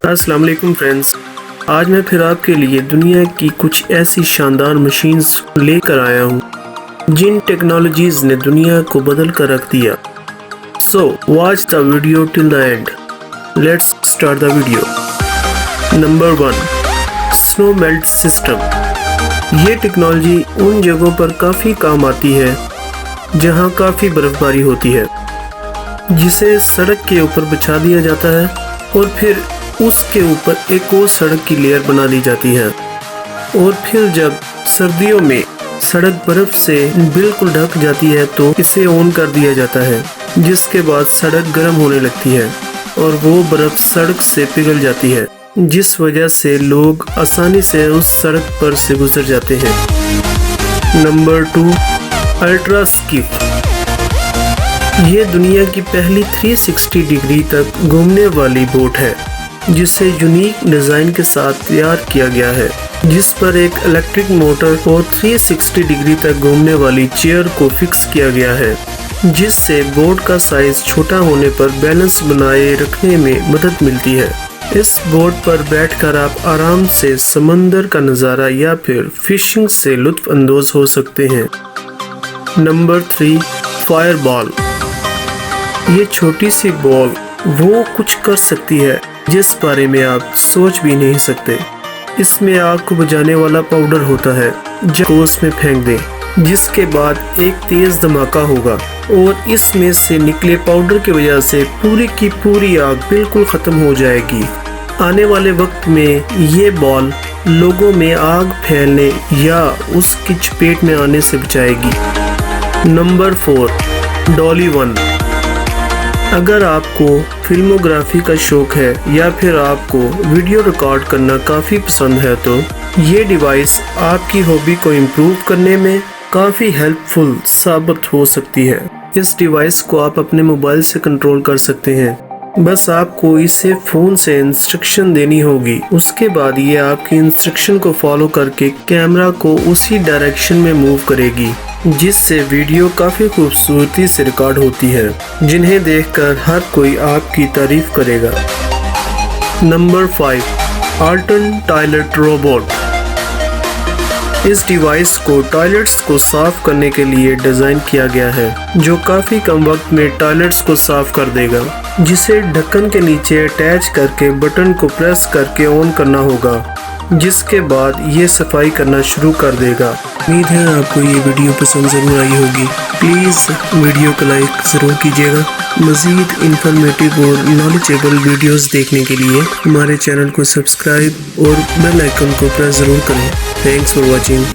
السلام علیکم فرینڈز، آج میں پھر آپ کے لیے دنیا کی کچھ ایسی شاندار مشینز لے کر آیا ہوں جن ٹیکنالوجیز نے دنیا کو بدل کر رکھ دیا۔ So watch the video till the end. Let's start the video. Number 1، snow melt system. یہ ٹیکنالوجی ان جگہوں پر کافی کام آتی ہے جہاں کافی برف باری ہوتی ہے، جسے سڑک کے اوپر بچھا دیا جاتا ہے اور پھر اس کے اوپر ایک اور سڑک کی لیئر بنا دی جاتی ہے، اور پھر جب سردیوں میں سڑک برف سے بالکل ڈھک جاتی ہے تو اسے آن کر دیا جاتا ہے، جس کے بعد سڑک گرم ہونے لگتی ہے اور وہ برف سڑک سے پگھل جاتی ہے، جس وجہ سے لوگ آسانی سے اس سڑک پر سے گزر جاتے ہیں۔ نمبر 2، الٹرا اسکف۔ یہ دنیا کی پہلی 360 ڈگری تک گھومنے والی بوٹ ہے، جسے یونیک ڈیزائن کے ساتھ تیار کیا گیا ہے، جس پر ایک الیکٹرک موٹر اور 360 ڈگری تک گھومنے والی چیئر کو فکس کیا گیا ہے، جس سے بوٹ کا سائز چھوٹا ہونے پر بیلنس بنائے رکھنے میں مدد ملتی ہے۔ اس بوٹ پر بیٹھ کر آپ آرام سے سمندر کا نظارہ یا پھر فشنگ سے لطف اندوز ہو سکتے ہیں۔ نمبر 3، فائر بال۔ یہ چھوٹی سی بال وہ کچھ کر سکتی ہے جس بارے میں آپ سوچ بھی نہیں سکتے۔ اس میں آگ کو بجھانے والا پاؤڈر ہوتا ہے جب اس میں پھینک دیں، جس کے بعد ایک تیز دھماکہ ہوگا اور اس میں سے نکلے پاؤڈر کی وجہ سے پوری کی پوری آگ بالکل ختم ہو جائے گی۔ آنے والے وقت میں یہ بال لوگوں میں آگ پھیلنے یا اس کی چپیٹ میں آنے سے بچائے گی۔ نمبر 4، ڈالی 1۔ اگر آپ کو فلموگرافی کا شوق ہے یا پھر آپ کو ویڈیو ریکارڈ کرنا کافی پسند ہے تو یہ ڈیوائس آپ کی ہابی کو امپروو کرنے میں کافی ہیلپ فل ثابت ہو سکتی ہے۔ اس ڈیوائس کو آپ اپنے موبائل سے کنٹرول کر سکتے ہیں، بس آپ کو اسے فون سے انسٹرکشن دینی ہوگی، اس کے بعد یہ آپ کی انسٹرکشن کو فالو کر کے کیمرہ کو اسی ڈائریکشن میں موو کرے گی، جس سے ویڈیو کافی خوبصورتی سے ریکارڈ ہوتی ہے، جنہیں دیکھ کر ہر کوئی آپ کی تعریف کرے گا۔ نمبر 5، آلٹن ٹوائلٹ روبوٹ۔ اس ڈیوائس کو ٹوائلٹس کو صاف کرنے کے لیے ڈیزائن کیا گیا ہے، جو کافی کم وقت میں ٹوائلٹس کو صاف کر دے گا، جسے ڈھکن کے نیچے اٹیچ کر کے بٹن کو پریس کر کے آن کرنا ہوگا، جس کے بعد یہ صفائی کرنا شروع کر دے گا۔ امید ہے آپ کو یہ ویڈیو پسند ضرور آئی ہوگی۔ پلیز ویڈیو کو لائک ضرور کیجیے گا۔ مزید انفارمیٹیو اور نالجیبل ویڈیوز دیکھنے کے لیے ہمارے چینل کو سبسکرائب اور بیل آئیکن کو پریس ضرور کریں۔ Thanks for watching.